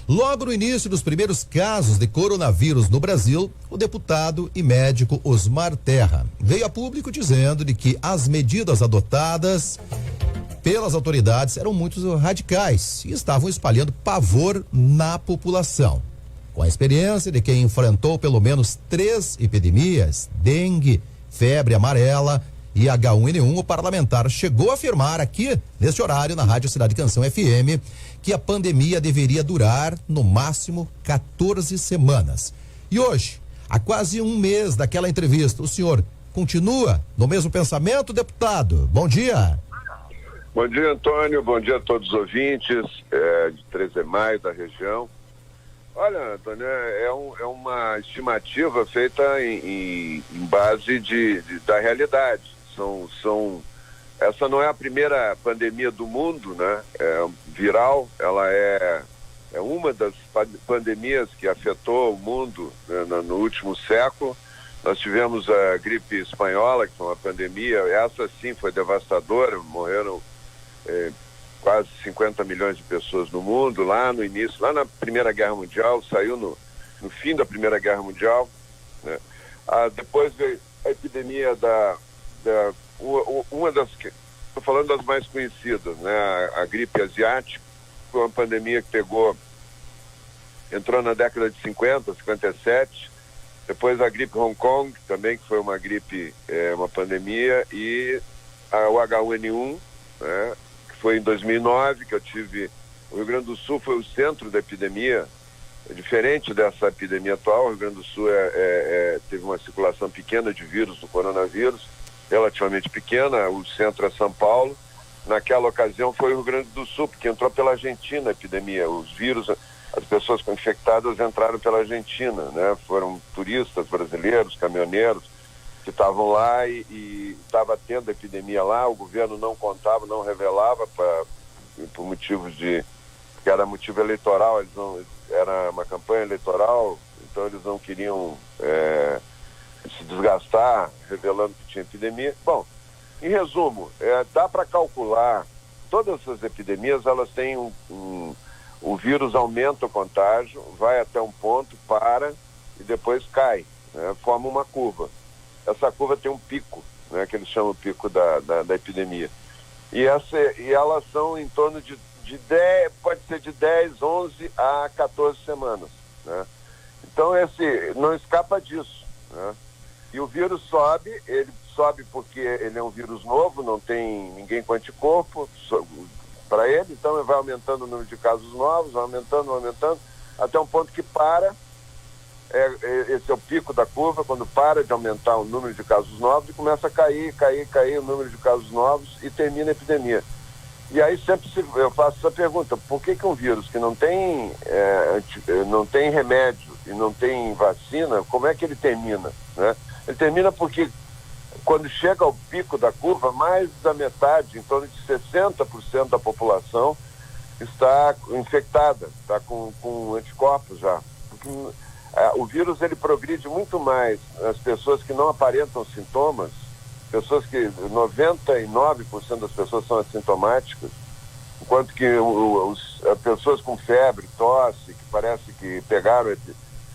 Logo no início dos primeiros casos de coronavírus no Brasil, o deputado e médico Osmar Terra veio a público dizendo de que as medidas adotadas pelas autoridades eram muito radicais e estavam espalhando pavor na população. Com a experiência de quem enfrentou pelo menos 3 epidemias, dengue, febre amarela e H1N1, o parlamentar chegou a afirmar aqui, neste horário, na Rádio Cidade Canção FM, que a pandemia deveria durar, no máximo, 14 semanas. E hoje, há quase um mês daquela entrevista, o senhor continua no mesmo pensamento, deputado? Bom dia. Bom dia, Antônio. Bom dia a todos os ouvintes de 13 de Maio, da região. Olha, Antônio, é uma estimativa feita em base da realidade. Essa não é a primeira pandemia do mundo, né? Viral, ela é uma das pandemias que afetou o mundo, né, no último século. Nós tivemos a gripe espanhola, que foi uma pandemia, essa sim foi devastadora, morreram quase 50 milhões de pessoas no mundo, lá no início, lá na Primeira Guerra Mundial, saiu no fim da Primeira Guerra Mundial, né? Depois veio a epidemia uma das, estou falando das mais conhecidas, né? A gripe asiática, foi uma pandemia que entrou na década de 50, 57, depois a gripe Hong Kong, também, que foi uma gripe, uma pandemia, e o H1N1, né? Foi em 2009 que eu tive. O Rio Grande do Sul foi o centro da epidemia, diferente dessa epidemia atual. O Rio Grande do Sul teve uma circulação pequena de vírus do coronavírus, relativamente pequena. O centro é São Paulo. Naquela ocasião foi o Rio Grande do Sul, porque entrou pela Argentina a epidemia. Os vírus, as pessoas infectadas entraram pela Argentina, né? Foram turistas brasileiros, caminhoneiros, que estavam lá e estava tendo epidemia lá. O governo não contava, não revelava por motivos que era motivo eleitoral, era uma campanha eleitoral, então eles não queriam se desgastar revelando que tinha epidemia. Bom, em resumo, dá para calcular, todas essas epidemias, elas têm o vírus aumenta o contágio, vai até um ponto, para e depois cai, né? Forma uma curva. Essa curva tem um pico, né, que eles chamam o pico da epidemia. E elas são em torno de 10, pode ser de 10, 11 a 14 semanas, né? Então não escapa disso, né? E o vírus ele sobe porque ele é um vírus novo, não tem ninguém com anticorpo para ele, então ele vai aumentando o número de casos novos, vai aumentando, até um ponto que para. Esse é o pico da curva, quando para de aumentar o número de casos novos e começa a cair o número de casos novos e termina a epidemia. E aí sempre eu faço essa pergunta: por que um vírus que não tem remédio e não tem vacina, como é que ele termina, né? Ele termina porque quando chega ao pico da curva, mais da metade, em torno de 60% da população está infectada, está com anticorpos já. Porque o vírus, ele progride muito mais nas pessoas que não aparentam sintomas, pessoas que 99% das pessoas são assintomáticas, enquanto que as pessoas com febre, tosse, que parece que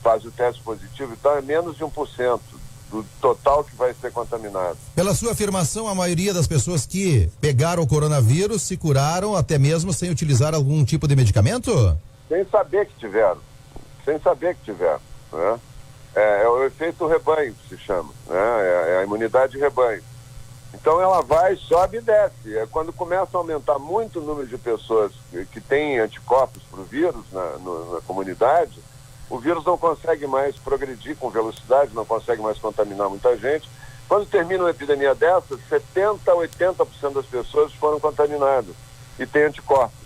fazem o teste positivo e tal, é menos de 1% do total que vai ser contaminado. Pela sua afirmação, a maioria das pessoas que pegaram o coronavírus se curaram até mesmo sem utilizar algum tipo de medicamento? Sem saber que tiveram, né? É o efeito rebanho que se chama, né? É a imunidade de rebanho. Então ela vai, sobe e desce. Quando começa a aumentar muito o número de pessoas que têm anticorpos para o vírus na comunidade, o vírus não consegue mais progredir com velocidade, não consegue mais contaminar muita gente. Quando termina uma epidemia dessa, 70% a 80% das pessoas foram contaminadas e têm anticorpos.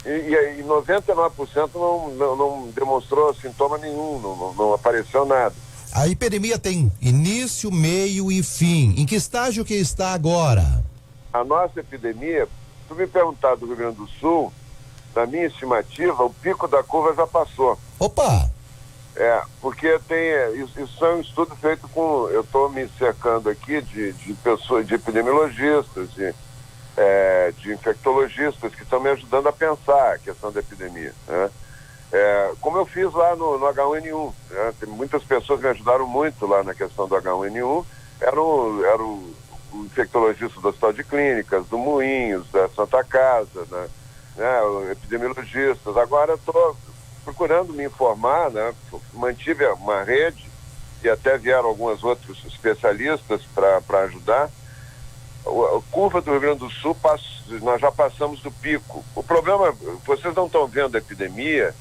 E 99% não demonstrou sintoma nenhum, não apareceu nada. A epidemia tem início, meio e fim. Em que estágio que está agora? A nossa epidemia, se tu me perguntar do Rio Grande do Sul, na minha estimativa, o pico da curva já passou. Opa! Porque isso é um estudo feito eu estou me cercando aqui de pessoas, de epidemiologistas, de infectologistas que estão me ajudando a pensar a questão da epidemia, né? como eu fiz lá no H1N1, né? Tem muitas pessoas que me ajudaram muito lá na questão do H1N1, era o infectologista do Hospital de Clínicas, do Moinhos, da Santa Casa, né? Epidemiologistas. Agora estou procurando me informar, né? Mantive uma rede e até vieram alguns outros especialistas para ajudar. A curva do Rio Grande do Sul, nós já passamos do pico. O problema, vocês não estão vendo a epidemia,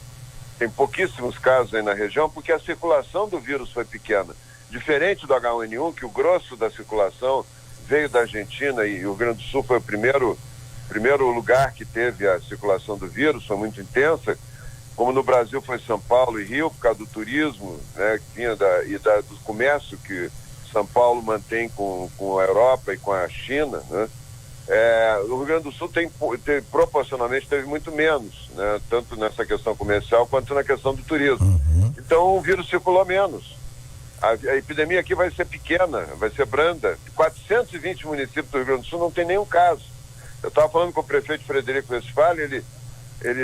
tem pouquíssimos casos aí na região, porque a circulação do vírus foi pequena. Diferente do H1N1, que o grosso da circulação veio da Argentina e o Rio Grande do Sul foi o primeiro lugar que teve a circulação do vírus, foi muito intensa, como no Brasil foi São Paulo e Rio, por causa do turismo, né, que vinha do comércio que São Paulo mantém com a Europa e com a China, né? O Rio Grande do Sul proporcionalmente teve muito menos, né? Tanto nessa questão comercial quanto na questão do turismo. Uhum. Então o vírus circulou menos. A epidemia aqui vai ser pequena, vai ser branda. 420 municípios do Rio Grande do Sul não tem nenhum caso. Eu estava falando com o prefeito Frederico Westphal, ele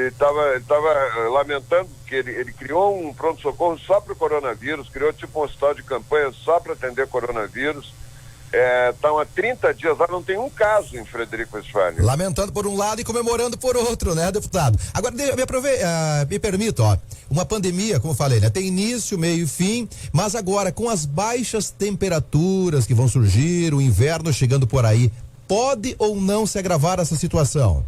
estava lamentando que ele criou um pronto-socorro só para o coronavírus, criou tipo um hospital de campanha só para atender coronavírus. Estão há 30 dias lá, não tem um caso em Frederico Westphal. Lamentando por um lado e comemorando por outro, né, deputado? Agora, me permita, uma pandemia, como eu falei, né, tem início, meio e fim, mas agora com as baixas temperaturas que vão surgir, o inverno chegando por aí, pode ou não se agravar essa situação?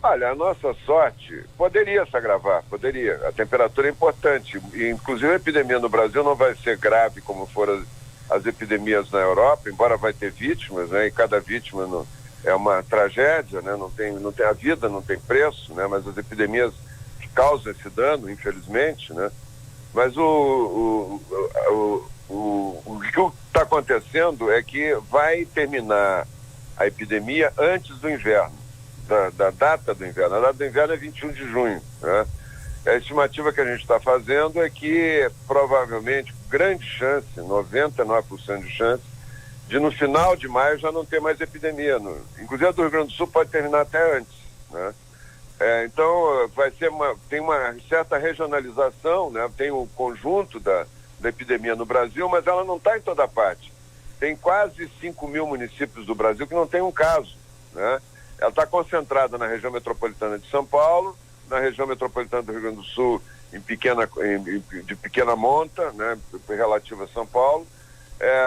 Olha, a nossa sorte poderia se agravar, poderia. A temperatura é importante. E, inclusive, a epidemia no Brasil não vai ser grave como foram as epidemias na Europa, embora vai ter vítimas, né? E cada vítima é uma tragédia, né? Não tem a vida, não tem preço, né? Mas as epidemias causam esse dano, infelizmente, né? Mas o que está acontecendo é que vai terminar a epidemia antes do inverno. Da data do inverno. A data do inverno é 21 de junho, né? A estimativa que a gente está fazendo é que provavelmente, grande chance, 99% de chance, de no final de maio já não ter mais epidemia. Inclusive a do Rio Grande do Sul pode terminar até antes, né? Então tem uma certa regionalização, né? Tem o conjunto da epidemia no Brasil, mas ela não está em toda parte. Tem quase 5 mil municípios do Brasil que não tem um caso, né? Ela está concentrada na região metropolitana de São Paulo, na região metropolitana do Rio Grande do Sul, de pequena monta, né, relativa a São Paulo.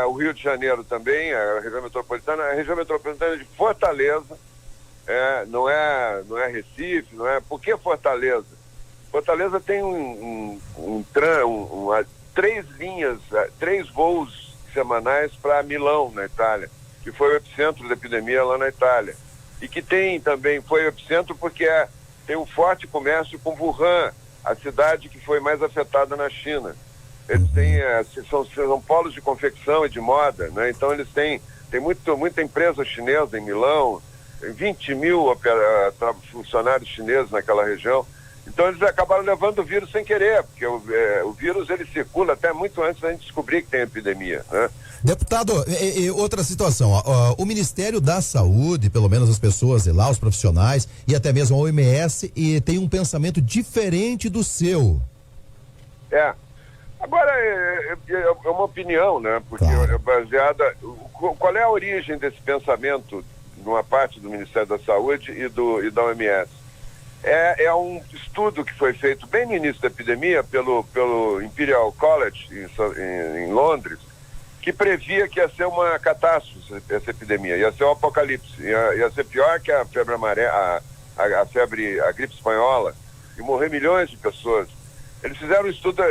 O Rio de Janeiro também, a região metropolitana de Fortaleza, não é Recife, não é. Por que Fortaleza? Fortaleza tem três voos semanais para Milão, na Itália, que foi o epicentro da epidemia lá na Itália. E que foi epicentro porque tem um forte comércio com Wuhan, a cidade que foi mais afetada na China. Eles são polos de confecção e de moda, né? Então eles têm muita empresa chinesa em Milão, 20 mil funcionários chineses naquela região. Então eles acabaram levando o vírus sem querer, porque o vírus ele circula até muito antes da gente descobrir que tem epidemia, né? Deputado, outra situação, o Ministério da Saúde, pelo menos as pessoas de lá, os profissionais e até mesmo a OMS, tem um pensamento diferente do seu. Agora é uma opinião, né? Porque claro. É baseada. Qual é a origem desse pensamento numa parte do Ministério da Saúde e da OMS? É um estudo que foi feito bem no início da epidemia pelo Imperial College em Londres, que previa que ia ser uma catástrofe essa epidemia, ia ser um apocalipse, ia ser pior que a febre amarela, a gripe espanhola, e morrer milhões de pessoas. Eles fizeram um estudo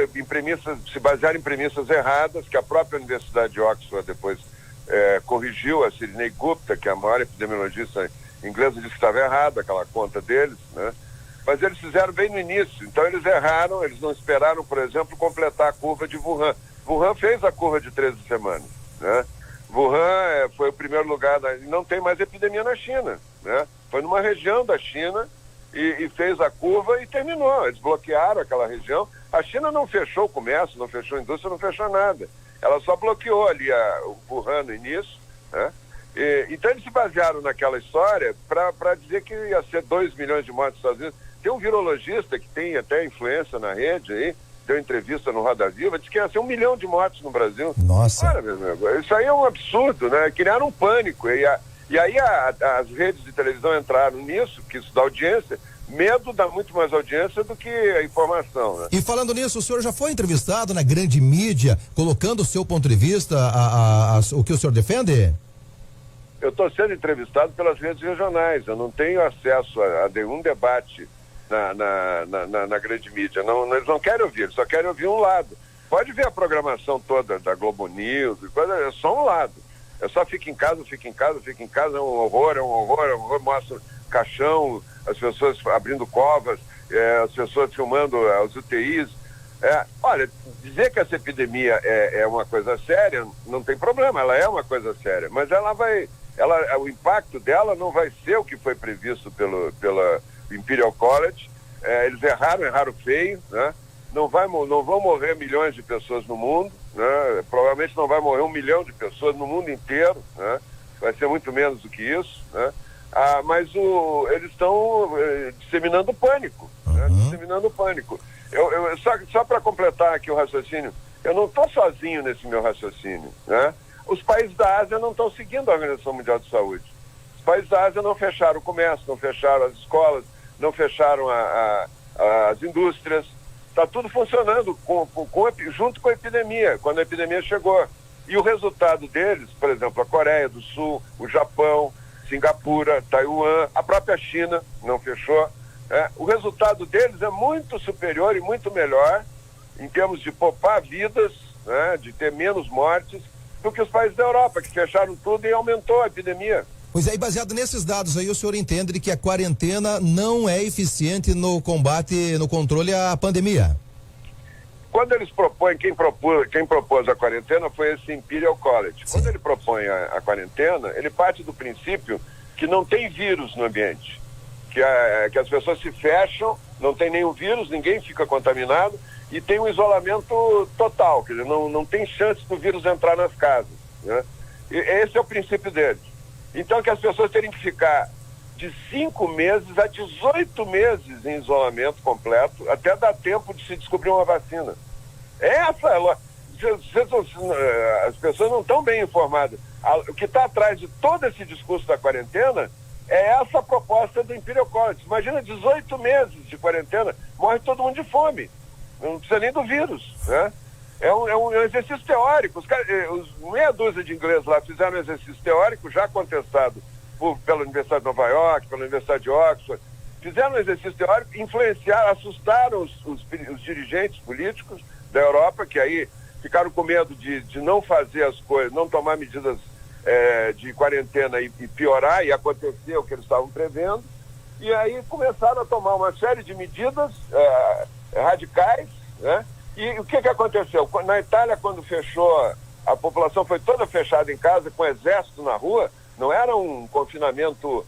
se basearam em premissas erradas, que a própria Universidade de Oxford depois corrigiu. A Sidney Gupta, que é a maior epidemiologista inglesa, disse que estava errada aquela conta deles, né? Mas eles fizeram bem no início, então eles erraram, eles não esperaram, por exemplo, completar a curva de Wuhan. Wuhan fez a curva de 13 semanas, né? Wuhan foi o primeiro lugar, não tem mais epidemia na China, né? Foi numa região da China e fez a curva e terminou. Eles bloquearam aquela região. A China não fechou o comércio, não fechou a indústria, não fechou nada. Ela só bloqueou ali o Wuhan no início, né? Então eles se basearam naquela história para dizer que ia ser 2 milhões de mortes nos Estados Unidos. Tem um virologista que tem até influência na rede aí, deu entrevista no Roda Viva, disse que ia ser 1 milhão de mortes no Brasil. Nossa. Olha, meu amigo, isso aí é um absurdo, né? Criaram um pânico. E aí as redes de televisão entraram nisso, que isso dá audiência. Medo dá muito mais audiência do que a informação, né? E falando nisso, o senhor já foi entrevistado na grande mídia, colocando o seu ponto de vista, o que o senhor defende? Eu estou sendo entrevistado pelas redes regionais, eu não tenho acesso a nenhum debate na grande mídia. Não, eles não querem ouvir, eles só querem ouvir um lado. Pode ver a programação toda da Globo News, é só um lado. É só fica em casa, é um horror, mostra caixão, as pessoas abrindo covas, as pessoas filmando as UTIs. Olha, dizer que essa epidemia é uma coisa séria, não tem problema, ela é uma coisa séria, mas o impacto dela não vai ser o que foi previsto pela Imperial College. Eles erraram feio, né? Não vão morrer milhões de pessoas no mundo, né? Provavelmente não vai morrer 1 milhão de pessoas no mundo inteiro, né? Vai ser muito menos do que isso, né? Mas eles estão disseminando pânico, né? Disseminando pânico. Só para completar aqui o raciocínio, eu não estou sozinho nesse meu raciocínio, né? Os países da Ásia não estão seguindo a Organização Mundial de Saúde. Os países da Ásia não fecharam o comércio, não fecharam as escolas, não fecharam as indústrias. Está tudo funcionando junto com a epidemia, quando a epidemia chegou. E o resultado deles, por exemplo, a Coreia do Sul, o Japão, Singapura, Taiwan, a própria China não fechou. O resultado deles é muito superior e muito melhor em termos de poupar vidas, né, de ter menos mortes, do que os países da Europa, que fecharam tudo e aumentou a epidemia. Pois é, e baseado nesses dados aí, o senhor entende de que a quarentena não é eficiente no combate, no controle à pandemia? Quando eles propõem, quem propôs a quarentena foi esse Imperial College. Sim. Quando ele propõe a quarentena, ele parte do princípio que não tem vírus no ambiente, que as pessoas se fecham, não tem nenhum vírus, ninguém fica contaminado e tem um isolamento total, quer dizer, não tem chance do vírus entrar nas casas, né? E esse é o princípio deles. Então, que as pessoas terem que ficar de 5 meses a 18 meses em isolamento completo, até dar tempo de se descobrir uma vacina. As pessoas não estão bem informadas. O que está atrás de todo esse discurso da quarentena é essa proposta do Imperial College. Imagina 18 meses de quarentena, morre todo mundo de fome. Não precisa nem do vírus, né? É um exercício teórico. Os meia dúzia de ingleses lá fizeram um exercício teórico, já contestado pela Universidade de Nova York, pela Universidade de Oxford. Fizeram um exercício teórico, influenciaram, assustaram os dirigentes políticos da Europa, que aí ficaram com medo de não fazer as coisas, não tomar medidas de quarentena e piorar, e acontecer o que eles estavam prevendo. E aí começaram a tomar uma série de medidas radicais, né? E o que aconteceu? Na Itália, quando fechou, a população foi toda fechada em casa, com exército na rua, não era um confinamento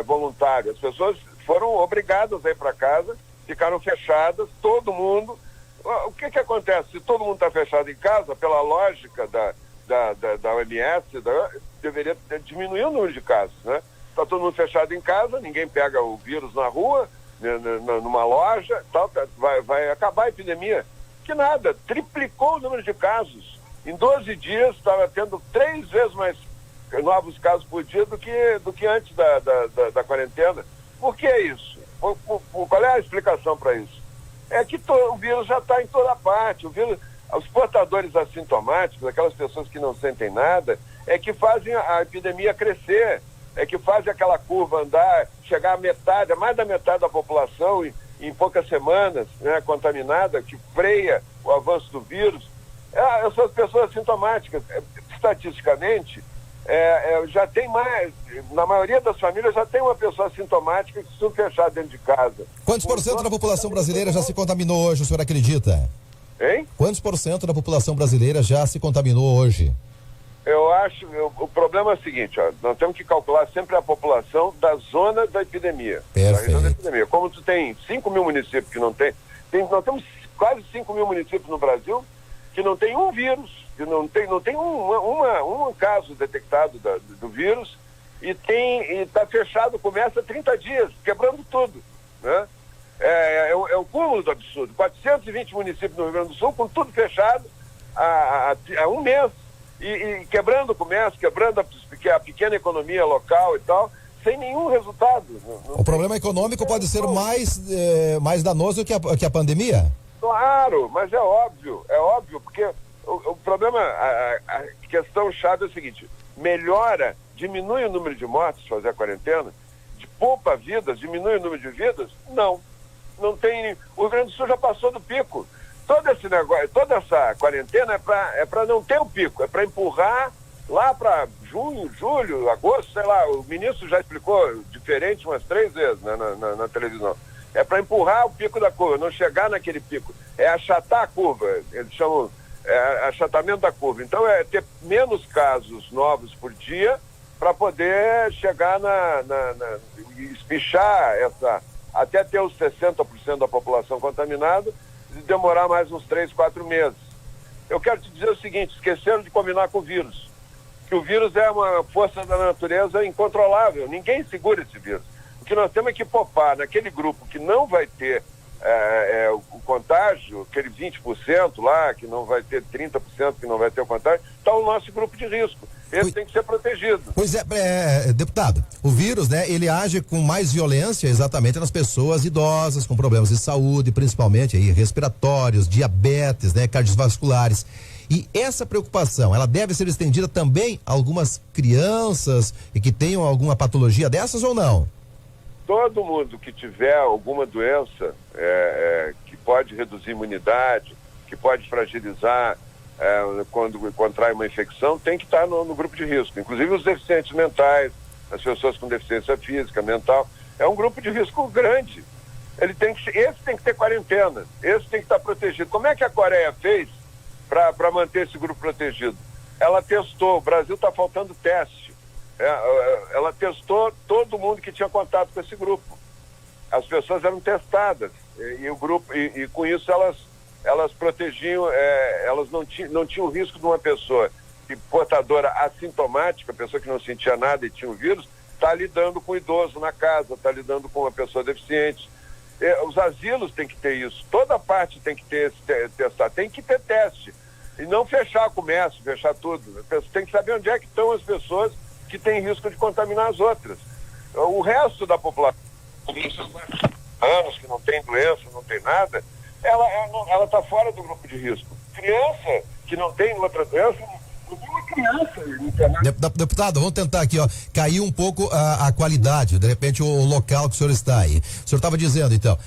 voluntário. As pessoas foram obrigadas a ir para casa, ficaram fechadas, todo mundo. O que acontece? Se todo mundo está fechado em casa, pela lógica da OMS, deveria diminuir o número de casos, né? Está todo mundo fechado em casa, ninguém pega o vírus na rua, numa loja, tal, vai acabar a epidemia. Que nada, triplicou o número de casos. Em 12 dias estava tendo 3 vezes mais novos casos por dia do que antes da quarentena. Por que isso? Qual é a explicação para isso? É que o vírus já está em toda parte. O vírus, os portadores assintomáticos, aquelas pessoas que não sentem nada, é que fazem a epidemia crescer, é que fazem aquela curva andar, chegar à metade, a mais da metade da população em poucas semanas, né, contaminada, que freia o avanço do vírus. São as pessoas assintomáticas. Estatisticamente, já tem mais, na maioria das famílias já tem uma pessoa assintomática que se fechar dentro de casa. Quantos por cento da população brasileira já se contaminou hoje, o senhor acredita? Hein? Quantos por cento da população brasileira já se contaminou hoje? Eu acho, o problema é o seguinte, nós temos que calcular sempre a população da zona da epidemia. Perfeito. Da região da epidemia. Como tu tem 5 mil municípios que não tem, nós temos quase 5 mil municípios no Brasil que não tem um vírus, que não tem um caso detectado do vírus, e está fechado, começa 30 dias, quebrando tudo, né? É o cúmulo do absurdo. 420 municípios no Rio Grande do Sul, com tudo fechado há um mês. E quebrando o comércio, quebrando a pequena economia local e tal, sem nenhum resultado. O problema econômico pode ser mais danoso que a pandemia? Claro, mas é óbvio, porque o problema, a questão chave é o seguinte: diminui o número de mortes fazer a quarentena, poupa vidas, diminui o número de vidas? Não tem. O Rio Grande do Sul já passou do pico. Todo esse negócio, toda essa quarentena é para não ter o pico, é para empurrar lá para junho, julho, agosto, sei lá. O ministro já explicou diferente umas 3 vezes, né, na televisão. É para empurrar o pico da curva, não chegar naquele pico. É achatar a curva, eles chamam achatamento da curva. Então é ter menos casos novos por dia para poder chegar espichar até ter os 60% da população contaminada e demorar mais uns 3, 4 meses. Eu quero te dizer o seguinte: esqueceram de combinar com o vírus. Que o vírus é uma força da natureza incontrolável, ninguém segura esse vírus. O que nós temos é que poupar naquele grupo que não vai ter o contágio, aquele 20% lá, que não vai ter 30% que não vai ter o contágio, está o nosso grupo de risco. Esse tem que ser protegido. Pois deputado, o vírus, né, ele age com mais violência exatamente nas pessoas idosas, com problemas de saúde, principalmente aí, respiratórios, diabetes, né, cardiovasculares. E essa preocupação, ela deve ser estendida também a algumas crianças e que tenham alguma patologia dessas ou não? Todo mundo que tiver alguma doença que pode reduzir a imunidade, que pode fragilizar quando contrai uma infecção, tem que estar no grupo de risco. Inclusive os deficientes mentais, as pessoas com deficiência física, mental. É um grupo de risco grande. Esse tem que ter quarentena, esse tem que estar protegido. Como é que a Coreia fez para manter esse grupo protegido? Ela testou, o Brasil está faltando teste. Ela testou todo mundo que tinha contato com esse grupo. As pessoas eram testadas e o grupo e com isso elas protegiam, elas não tinham o risco de uma pessoa portadora assintomática, pessoa que não sentia nada e tinha o vírus, está lidando com o idoso na casa, está lidando com uma pessoa deficiente. Os asilos têm que ter isso, toda parte tem que ter testar, tem que ter teste e não fechar o comércio, fechar tudo. Tem que saber onde é que estão as pessoas que têm risco de contaminar as outras. O resto da população, anos que não tem doença, não tem nada, ela está fora do grupo de risco. Criança que não tem outra doença, não tem uma criança. Deputado, vamos tentar aqui, cair um pouco a qualidade, de repente o local que o senhor está aí. O senhor estava dizendo, então,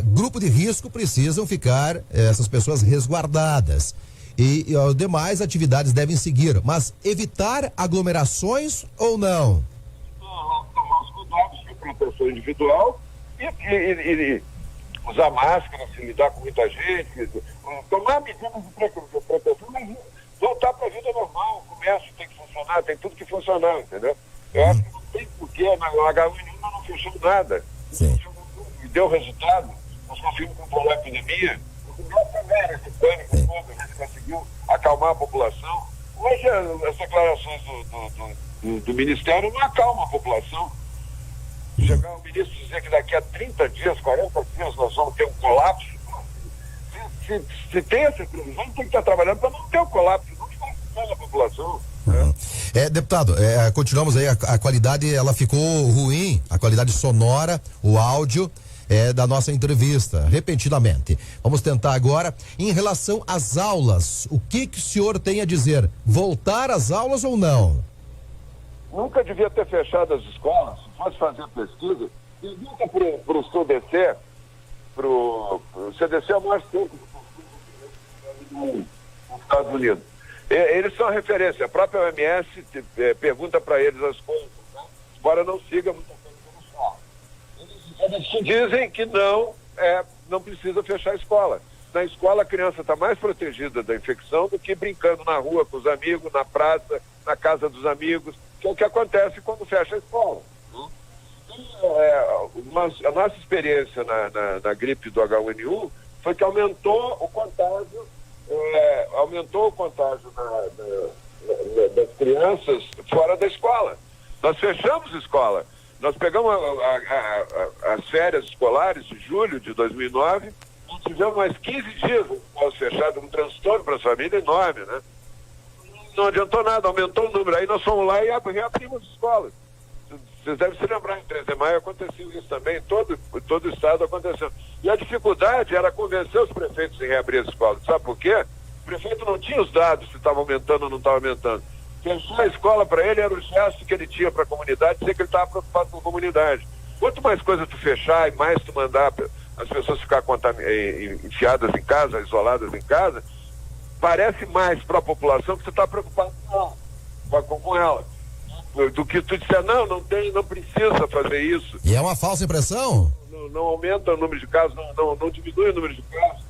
grupo de risco precisam ficar essas pessoas resguardadas. E as demais atividades devem seguir, mas evitar aglomerações ou não? Tomar os cuidados de proteção individual e usar máscara, se lidar com muita gente, tomar medidas de proteção, mas voltar para a vida normal. O comércio tem que funcionar, tem tudo que funcionar, entendeu? Eu acho que não tem porquê, na H1N1 não fechou nada. E deu resultado, nós conseguimos controlar a epidemia. Esse pânico todo, a gente conseguiu acalmar a população. Hoje as declarações do Ministério não acalmam a população. Chegar o ministro dizer que daqui a 30 dias, 40 dias nós vamos ter um colapso. Se tem essa previsão, tem que estar trabalhando para não ter o colapso, não ficar assustando a população. Deputado, continuamos aí, a qualidade ela ficou ruim, a qualidade sonora, o áudio da nossa entrevista, repentinamente. Vamos tentar agora, em relação às aulas, o que o senhor tem a dizer? Voltar às aulas ou não? Nunca devia ter fechado as escolas. Se fosse fazer pesquisa, pergunta para o CDC, o CDC é o maior centro dos Estados Unidos. Eles são a referência. A própria OMS pergunta para eles as coisas, né? Embora não siga muita coisa como só. Eles dizem que não precisa fechar a escola. Na escola a criança está mais protegida da infecção do que brincando na rua com os amigos, na praça, na casa dos amigos, que é o que acontece quando fecha a escola. A nossa experiência na gripe do H1N1 foi que aumentou o contágio das crianças fora da escola. Nós fechamos a escola. Nós pegamos as férias escolares de julho de 2009, nós tivemos mais 15 dias fechados, um transtorno para a família enorme, né? Não adiantou nada, aumentou o número. Aí nós fomos lá e reabrimos as escolas. Vocês devem se lembrar, em 13 de maio aconteceu isso também, todo o estado aconteceu. E a dificuldade era convencer os prefeitos em reabrir as escolas. Sabe por quê? O prefeito não tinha os dados se estava aumentando ou não estava aumentando. Fechar a escola para ele era o gesto que ele tinha para a comunidade, dizer que ele estava preocupado com a comunidade. Quanto mais coisa tu fechar e mais tu mandar as pessoas ficar enfiadas em casa, isoladas em casa, parece mais para a população que você está preocupado com ela. Do que tu disser, não precisa fazer isso. E é uma falsa impressão? Não aumenta o número de casos, não diminui o número de casos.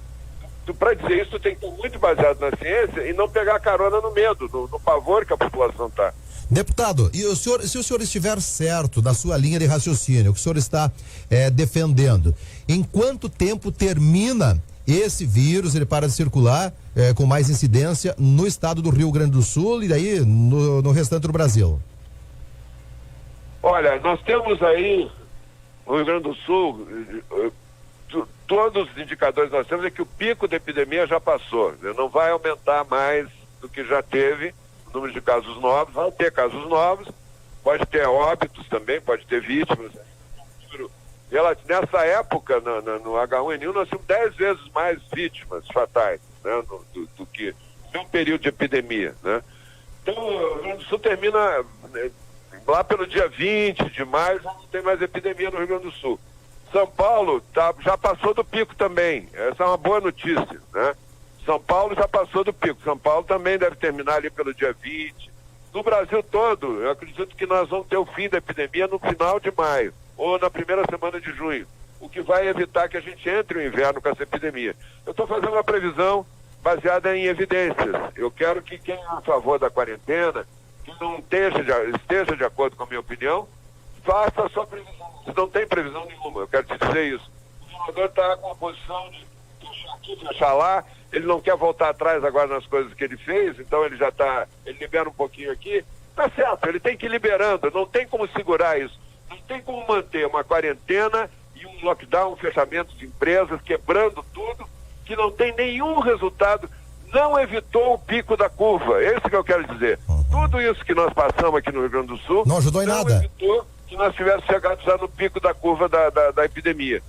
Para dizer isso, tu tem que estar muito baseado na ciência e não pegar carona no medo, no pavor que a população está. Deputado, e se o senhor estiver certo na sua linha de raciocínio, o que o senhor está defendendo, em quanto tempo termina esse vírus, ele para de circular com mais incidência no estado do Rio Grande do Sul e daí no restante do Brasil? Olha, nós temos aí no Rio Grande do Sul, todos os indicadores que nós temos é que o pico da epidemia já passou, não vai aumentar mais do que já teve o número de casos novos, vai ter casos novos, pode ter óbitos também, pode ter vítimas. Nessa época, no H1N1, nós tínhamos 10 vezes mais vítimas fatais, né, do que no período de epidemia, né? Então, o Rio Grande do Sul termina lá pelo dia 20 de maio, já não tem mais epidemia no Rio Grande do Sul. São Paulo já passou do pico também, essa é uma boa notícia, né? São Paulo já passou do pico, São Paulo também deve terminar ali pelo dia 20. No Brasil todo, eu acredito que nós vamos ter o fim da epidemia no final de maio, ou na primeira semana de junho, o que vai evitar que a gente entre o inverno com essa epidemia. Eu estou fazendo uma previsão baseada em evidências. Eu quero que quem é a favor da quarentena, que não esteja de acordo com a minha opinião, faça a sua previsão. Não tem previsão nenhuma, eu quero te dizer isso. O governador está com a posição de fechar aqui, fechar lá, ele não quer voltar atrás agora nas coisas que ele fez, então ele libera um pouquinho aqui, tá certo, ele tem que ir liberando, não tem como segurar isso, não tem como manter uma quarentena e um lockdown, um fechamento de empresas, quebrando tudo, que não tem nenhum resultado, não evitou o pico da curva, é isso que eu quero dizer. Tudo isso que nós passamos aqui no Rio Grande do Sul, não ajudou em nada. Evitou que nós tivéssemos chegado já no pico da curva da epidemia.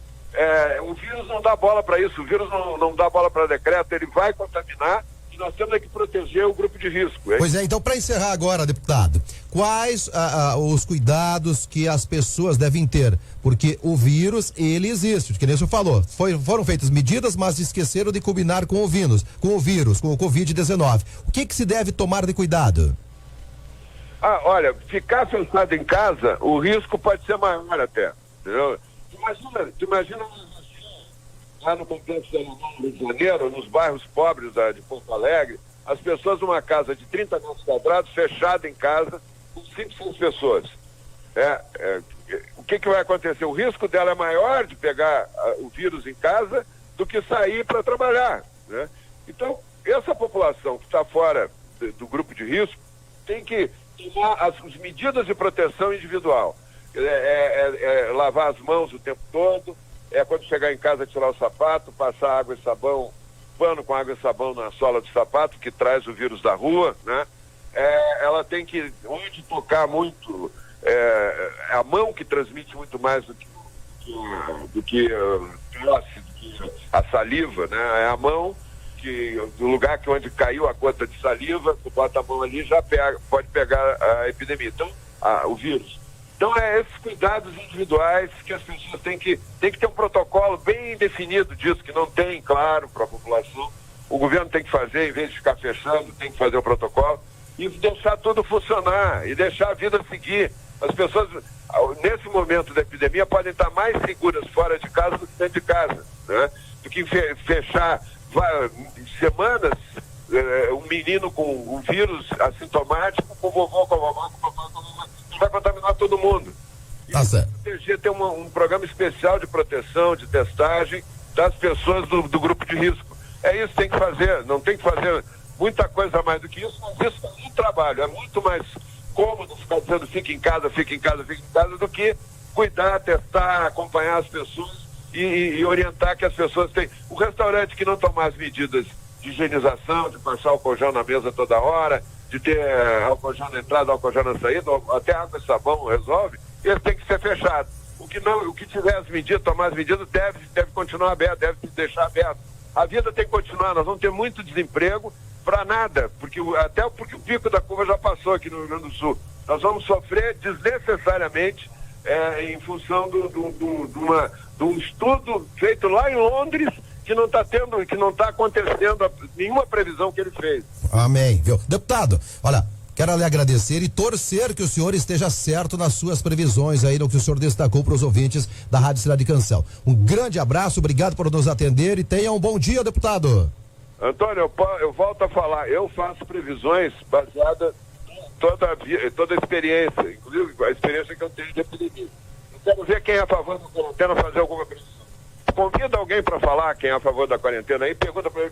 O vírus não dá bola para isso, o vírus não dá bola para decreto, ele vai contaminar e nós temos que proteger o grupo de risco. Pois é, então para encerrar agora, deputado, quais os cuidados que as pessoas devem ter? Porque o vírus, ele existe, que nem o senhor falou, foram feitas medidas, mas esqueceram de combinar com o vírus, com o Covid-19. O que se deve tomar de cuidado? Olha, ficar fechado em casa, o risco pode ser maior até, entendeu? Tu imagina lá no Complexo do Rio de Janeiro, nos bairros pobres de Porto Alegre, as pessoas numa casa de 30 metros quadrados, fechada em casa, com 5, 6 pessoas. O que vai acontecer? O risco dela é maior de pegar o vírus em casa do que sair para trabalhar, né? Então, essa população que está fora do grupo de risco tem que tomar as medidas de proteção individual. Lavar as mãos o tempo todo, quando chegar em casa tirar o sapato, passar água e sabão, pano com água e sabão na sola do sapato, que traz o vírus da rua, né? Ela tem que, onde tocar muito, a mão que transmite muito mais do que a saliva, né? É a mão do lugar onde caiu a gota de saliva, tu bota a mão ali, já pode pegar a epidemia, então, o vírus. Então, esses cuidados individuais que as pessoas têm que ter um protocolo bem definido disso, que não tem, claro, para a população. O governo tem que fazer, em vez de ficar fechando, tem que fazer o protocolo e deixar tudo funcionar e deixar a vida seguir. As pessoas, nesse momento da epidemia, podem estar mais seguras fora de casa do que dentro de casa, né? Do que fechar semanas um menino com um vírus assintomático, com o vovô, com a vovó, com o papai, com a mamãe, que vai contaminar todo mundo. Tá certo. Tem um programa especial de proteção, de testagem das pessoas do grupo de risco. É isso que tem que fazer, não tem que fazer muita coisa mais do que isso, mas isso é um trabalho, é muito mais cômodo ficar dizendo fica em casa, do que cuidar, testar, acompanhar as pessoas e orientar que as pessoas têm. O restaurante que não tomar as medidas de higienização, de passar álcool gel na mesa toda hora, de ter álcool gel na entrada, álcool gel na saída, até água e sabão resolve, ele tem que ser fechado. O que tiver as medidas, tomar as medidas, deve continuar aberto, deve se deixar aberto. A vida tem que continuar, nós vamos ter muito desemprego para nada, até porque o pico da curva já passou aqui no Rio Grande do Sul. Nós vamos sofrer desnecessariamente em função de um estudo feito lá em Londres que não está acontecendo nenhuma previsão que ele fez. Amém. Viu? Deputado, olha, quero lhe agradecer e torcer que o senhor esteja certo nas suas previsões aí, no que o senhor destacou para os ouvintes da Rádio Cidade de Cancel. Um grande abraço, obrigado por nos atender e tenha um bom dia, deputado. Antônio, eu volto a falar, eu faço previsões baseadas em toda a experiência, inclusive a experiência que eu tenho de epidemia. Eu quero ver quem é a favor da quarentena fazer alguma previsão. Convida alguém para falar quem é a favor da quarentena aí, pergunta para ele